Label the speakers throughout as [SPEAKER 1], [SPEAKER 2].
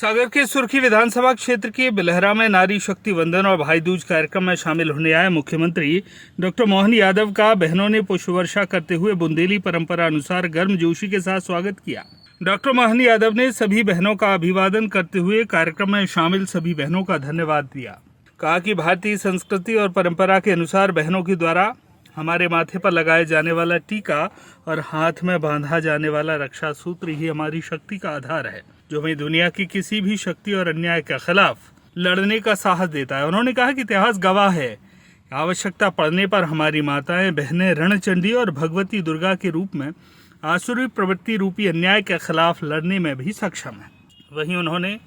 [SPEAKER 1] सागर के सुर्खी विधानसभा क्षेत्र के बिलहरा में नारी शक्ति वंदन और भाई दूज कार्यक्रम में शामिल होने आए मुख्यमंत्री डॉक्टर मोहन यादव का बहनों ने पुष्प वर्षा करते हुए बुंदेली परंपरा अनुसार गर्मजोशी के साथ स्वागत किया। डॉक्टर मोहन यादव ने सभी बहनों का अभिवादन करते हुए कार्यक्रम में शामिल सभी बहनों का धन्यवाद दिया। कहा कि भारतीय संस्कृति और परंपरा के अनुसार बहनों के द्वारा हमारे माथे पर लगाए जाने वाला टीका और हाथ में बांधा जाने वाला रक्षा सूत्र ही हमारी शक्ति का आधार है, जो हमें दुनिया की किसी भी शक्ति और अन्याय के खिलाफ लड़ने का साहस देता है। उन्होंने कहा कि इतिहास गवाह है, आवश्यकता पड़ने पर हमारी माताएं बहनें रणचंडी और भगवती दुर्गा के रूप में आसुरी प्रवृत्ति रूपी अन्याय के खिलाफ लड़ने में भी सक्षम है। वहीं उन्होंने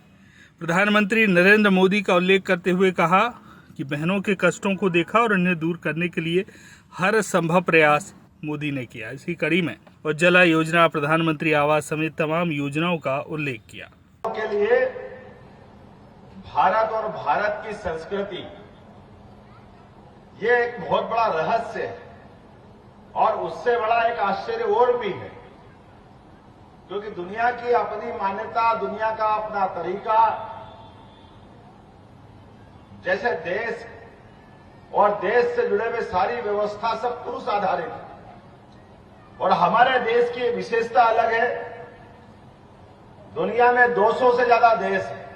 [SPEAKER 1] प्रधानमंत्री नरेंद्र मोदी का उल्लेख करते हुए कहा कि बहनों के कष्टों को देखा और उन्हें दूर करने के लिए हर संभव प्रयास मोदी ने किया। इसी कड़ी में उज्ज्वला योजना, प्रधानमंत्री आवास समेत तमाम योजनाओं का उल्लेख किया।
[SPEAKER 2] के लिए भारत और भारत की संस्कृति ये एक बहुत बड़ा रहस्य है और उससे बड़ा एक आश्चर्य और भी है, क्योंकि दुनिया की अपनी मान्यता, दुनिया का अपना तरीका, जैसे देश और देश से जुड़े हुए सारी व्यवस्था सब पुरुष आधारित है और हमारे देश की विशेषता अलग है। दुनिया में 200 से ज्यादा देश है,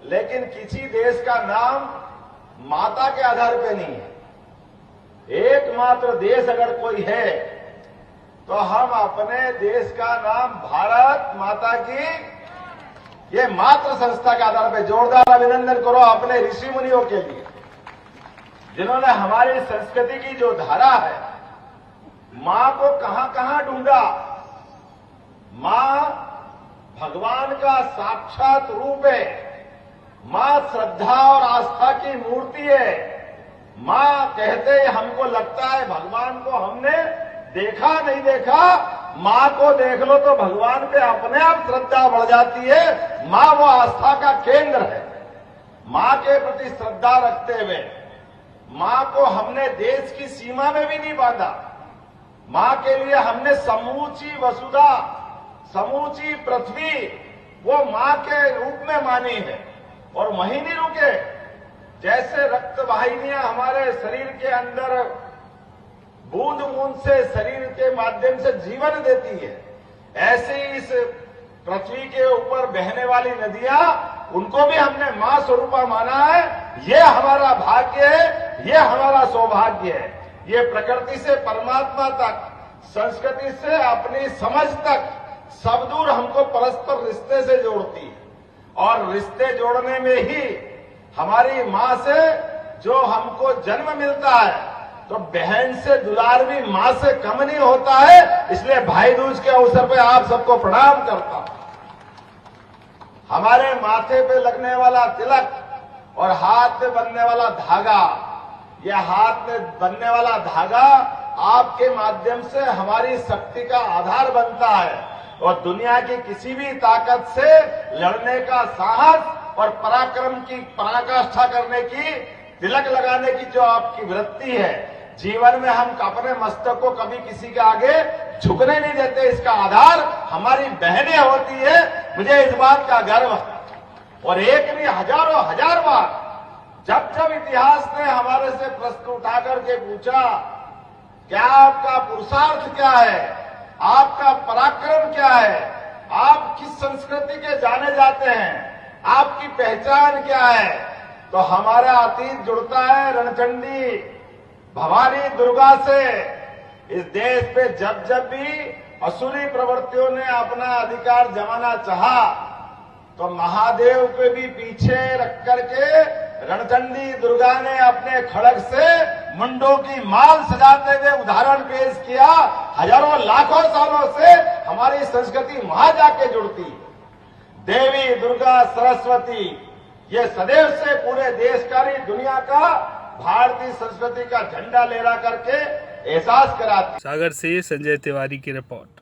[SPEAKER 2] लेकिन किसी देश का नाम माता के आधार पर नहीं है। एकमात्र देश अगर कोई है तो हम अपने देश का नाम भारत माता की ये मातृ संस्था के आधार पर जोरदार अभिनंदन करो अपने ऋषि मुनियों के लिए, जिन्होंने हमारी संस्कृति की जो धारा है, मां को कहां कहां ढूंढा। मां भगवान का साक्षात रूप है, मां श्रद्धा और आस्था की मूर्ति है। मां कहते हमको लगता है भगवान को हमने देखा नहीं देखा, मां को देख लो तो भगवान पे अपने आप श्रद्धा बढ़ जाती है। मां वो आस्था का केंद्र है। मां के प्रति श्रद्धा रखते हुए मां को हमने देश की सीमा में भी नहीं बांधा। मां के लिए हमने समूची वसुधा, समूची पृथ्वी वो मां के रूप में मानी है। और वहीं नहीं रुके, जैसे रक्त वाहिनियां हमारे शरीर के अंदर बूंद बूंद से शरीर के माध्यम से जीवन देती है, ऐसे ही इस पृथ्वी के ऊपर बहने वाली नदियां, उनको भी हमने मां स्वरूपा माना है। ये हमारा भाग्य है, ये हमारा सौभाग्य है। ये प्रकृति से परमात्मा तक, संस्कृति से अपनी समझ तक सब दूर हमको परस्पर रिश्ते से जोड़ती है। और रिश्ते जोड़ने में ही हमारी मां से जो हमको जन्म मिलता है, तो बहन से दुलार भी मां से कम नहीं होता है। इसलिए भाई दूज के अवसर पर आप सबको प्रणाम करता हूं। हमारे माथे पे लगने वाला तिलक और हाथ में बनने वाला धागा, यह हाथ में बनने वाला धागा आपके माध्यम से हमारी शक्ति का आधार बनता है और दुनिया की किसी भी ताकत से लड़ने का साहस और पराक्रम की पराकाष्ठा करने की, तिलक लगाने की जो आपकी वृत्ति है, जीवन में हम अपने मस्तक को कभी किसी के आगे झुकने नहीं देते। इसका आधार हमारी बहनें होती है। मुझे इस बात का गर्व है। और एक नहीं हजारों हजार बार जब जब इतिहास ने हमारे से प्रश्न उठा करके पूछा क्या आपका पुरुषार्थ क्या है, आपका पराक्रम क्या है, आप किस संस्कृति के जाने जाते हैं, आपकी पहचान क्या है, तो हमारा अतीत जुड़ता है रणचंडी भवानी दुर्गा से। इस देश पे जब जब भी असुरी प्रवृत्तियों ने अपना अधिकार जमाना चाहा, तो महादेव पे भी पीछे रख करके रणचंडी दुर्गा ने अपने खड़ग से मुंडों की माल सजाते हुए उदाहरण पेश किया। हजारों लाखों सालों से हमारी संस्कृति वहां जाके जुड़ती। देवी दुर्गा सरस्वती ये सदैव से पूरे देश का नहीं दुनिया का भारतीय संस्कृति का झंडा लहरा करके एहसास कराती।
[SPEAKER 1] सागर से संजय तिवारी की रिपोर्ट।